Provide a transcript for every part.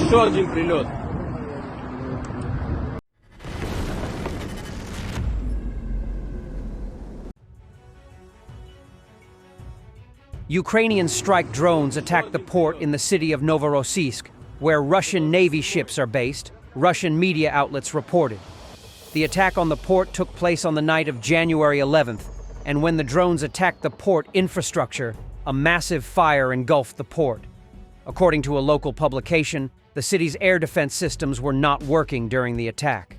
Еще один прилет. Ukrainian strike drones attacked the port in the city of Novorossiysk, where Russian Navy ships are based, Russian media outlets reported. The attack on the port took place on the night of January 11th, and when the drones attacked the port infrastructure, a massive fire engulfed the port. According to a local publication, the city's air defense systems were not working during the attack.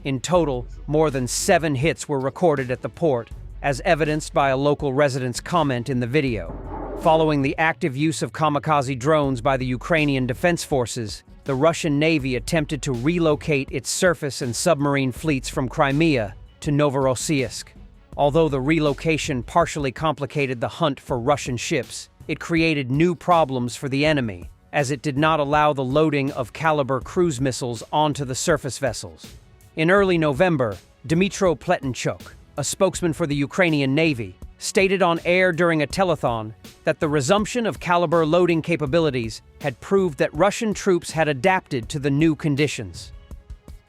In total, more than 7 hits were recorded at the port, as evidenced by a local resident's comment in the video. Following the active use of kamikaze drones by the Ukrainian Defense Forces, the Russian Navy attempted to relocate its surface and submarine fleets from Crimea to Novorossiysk. Although the relocation partially complicated the hunt for Russian ships, it created new problems for the enemy, as it did not allow the loading of caliber cruise missiles onto the surface vessels. In early November, Dmytro Pletenchuk, a spokesman for the Ukrainian Navy, stated on air during a telethon that the resumption of caliber loading capabilities had proved that Russian troops had adapted to the new conditions.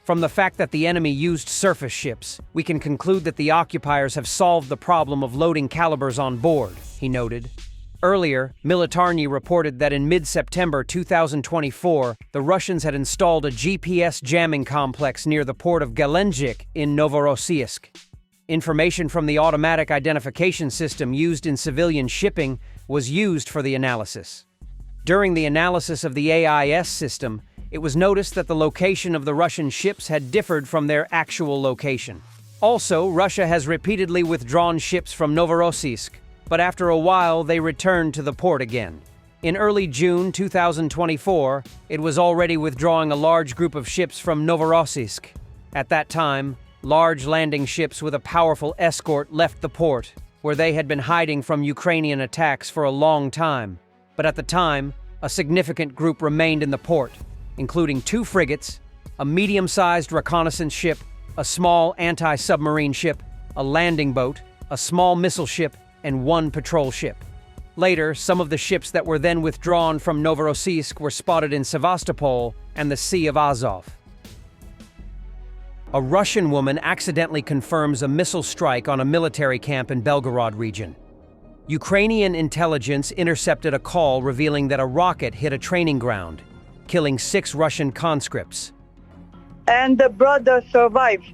From the fact that the enemy used surface ships, we can conclude that the occupiers have solved the problem of loading calibers on board, he noted. Earlier, Militarny reported that in mid-September 2024, the Russians had installed a GPS jamming complex near the port of Gelendzhik in Novorossiysk. Information from the automatic identification system used in civilian shipping was used for the analysis. During the analysis of the AIS system, it was noticed that the location of the Russian ships had differed from their actual location. Also, Russia has repeatedly withdrawn ships from Novorossiysk, but after a while they returned to the port again. In early June 2024, it was already withdrawing a large group of ships from Novorossiysk. At that time, large landing ships with a powerful escort left the port, where they had been hiding from Ukrainian attacks for a long time. But at the time, a significant group remained in the port, including 2 frigates, a medium-sized reconnaissance ship, a small anti-submarine ship, a landing boat, a small missile ship, and 1 patrol ship. Later, some of the ships that were then withdrawn from Novorossiysk were spotted in Sevastopol and the Sea of Azov. A Russian woman accidentally confirms a missile strike on a military camp in Belgorod region. Ukrainian intelligence intercepted a call revealing that a rocket hit a training ground, killing 6 Russian conscripts. And the brother survived.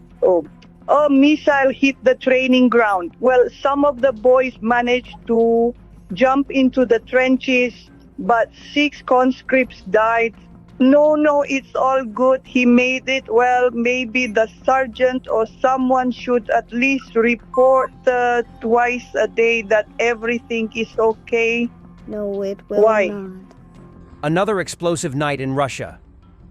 A missile hit the training ground. Well, some of the boys managed to jump into the trenches, but 6 conscripts died. No, it's all good. He made it. Well, maybe the sergeant or someone should at least report twice a day that everything is okay. No, it will Why? not. Another explosive night in Russia.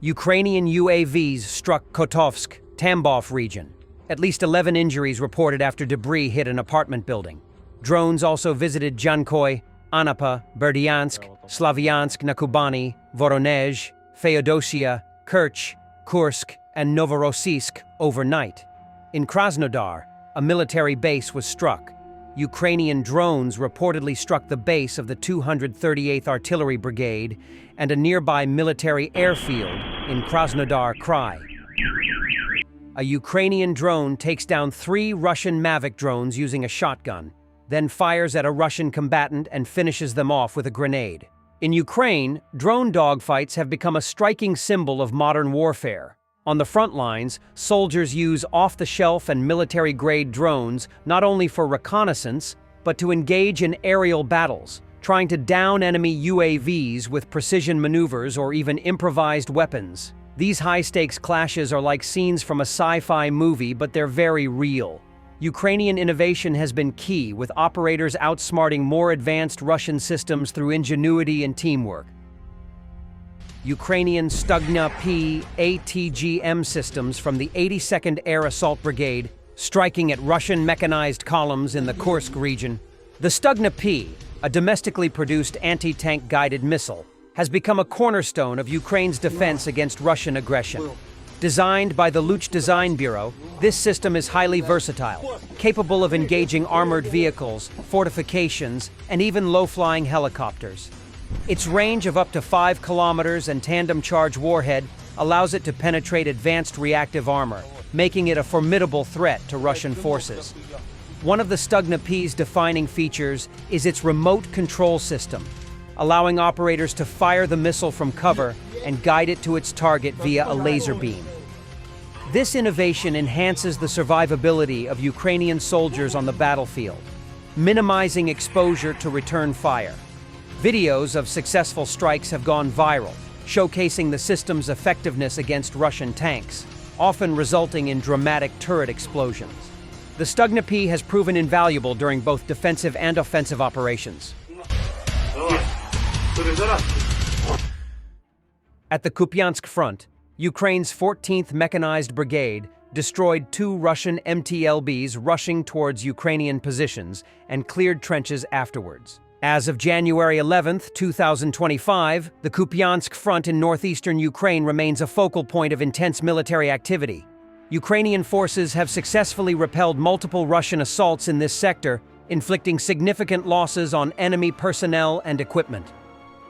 Ukrainian UAVs struck Kotovsk, Tambov region. At least 11 injuries reported after debris hit an apartment building. Drones also visited Jankoy, Anapa, Berdyansk, Slavyansk na Kubani, Voronezh, Feodosia, Kerch, Kursk, and Novorossiysk overnight. In Krasnodar, a military base was struck. Ukrainian drones reportedly struck the base of the 238th Artillery Brigade and a nearby military airfield in Krasnodar Krai. A Ukrainian drone takes down 3 Russian Mavic drones using a shotgun, then fires at a Russian combatant and finishes them off with a grenade. In Ukraine, drone dogfights have become a striking symbol of modern warfare. On the front lines, soldiers use off-the-shelf and military-grade drones not only for reconnaissance, but to engage in aerial battles, trying to down enemy UAVs with precision maneuvers or even improvised weapons. These high-stakes clashes are like scenes from a sci-fi movie, but they're very real. Ukrainian innovation has been key, with operators outsmarting more advanced Russian systems through ingenuity and teamwork. Ukrainian Stugna P ATGM systems from the 82nd Air Assault Brigade striking at Russian mechanized columns in the Kursk region. The Stugna P, a domestically produced anti-tank guided missile, has become a cornerstone of Ukraine's defense against Russian aggression. Designed by the Luch Design Bureau, this system is highly versatile, capable of engaging armored vehicles, fortifications, and even low-flying helicopters. Its range of up to 5 kilometers and tandem charge warhead allows it to penetrate advanced reactive armor, making it a formidable threat to Russian forces. One of the Stugna P's defining features is its remote control system, allowing operators to fire the missile from cover and guide it to its target via a laser beam. This innovation enhances the survivability of Ukrainian soldiers on the battlefield, minimizing exposure to return fire. Videos of successful strikes have gone viral, showcasing the system's effectiveness against Russian tanks, often resulting in dramatic turret explosions. The Stugna P has proven invaluable during both defensive and offensive operations. At the Kupiansk front, Ukraine's 14th Mechanized Brigade destroyed 2 Russian MTLBs rushing towards Ukrainian positions and cleared trenches afterwards. As of January 11, 2025, the Kupiansk front in northeastern Ukraine remains a focal point of intense military activity. Ukrainian forces have successfully repelled multiple Russian assaults in this sector, inflicting significant losses on enemy personnel and equipment.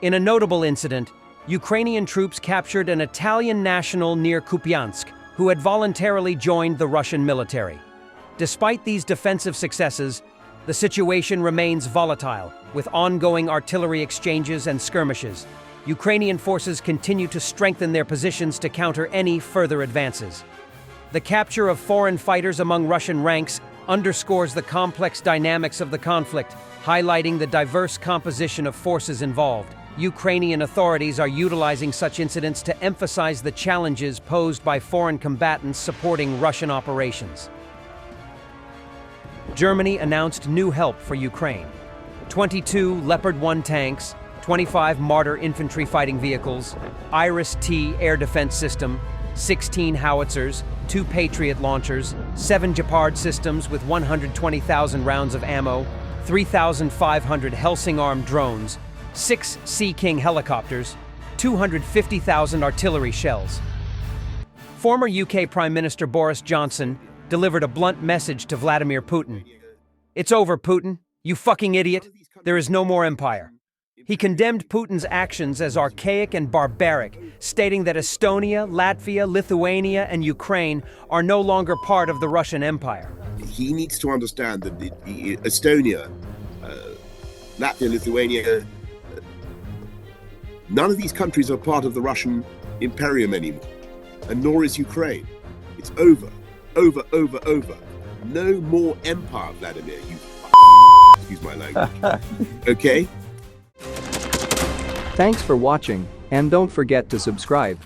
In a notable incident, Ukrainian troops captured an Italian national near Kupiansk who had voluntarily joined the Russian military. Despite these defensive successes, the situation remains volatile, with ongoing artillery exchanges and skirmishes. Ukrainian forces continue to strengthen their positions to counter any further advances. The capture of foreign fighters among Russian ranks underscores the complex dynamics of the conflict, highlighting the diverse composition of forces involved. Ukrainian authorities are utilizing such incidents to emphasize the challenges posed by foreign combatants supporting Russian operations. Germany announced new help for Ukraine. 22 Leopard 1 tanks, 25 Marder infantry fighting vehicles, Iris-T air defense system, 16 howitzers, 2 Patriot launchers, 7 Gepard systems with 120,000 rounds of ammo, 3,500 Helsing armed drones, 6 Sea King helicopters, 250,000 artillery shells. Former UK Prime Minister Boris Johnson delivered a blunt message to Vladimir Putin. "It's over, Putin. You fucking idiot. There is no more empire." He condemned Putin's actions as archaic and barbaric, stating that Estonia, Latvia, Lithuania, and Ukraine are no longer part of the Russian Empire. He needs to understand that Estonia, Latvia, Lithuania, none of these countries are part of the Russian Imperium anymore, and nor is Ukraine. It's over, over, over, over. No more empire, Vladimir, you excuse my language. Okay? Thanks for watching, and don't forget to subscribe.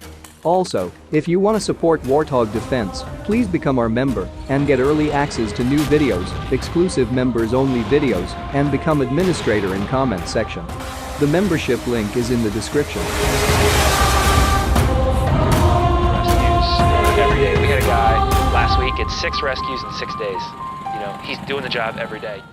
Also, if you want to support Warthog Defense, please become our member and get early access to new videos, exclusive members-only videos, and become administrator in comment section. The membership link is in the description. Rescues every day. We had a guy last week, it's 6 rescues in 6 days. You know, he's doing the job every day.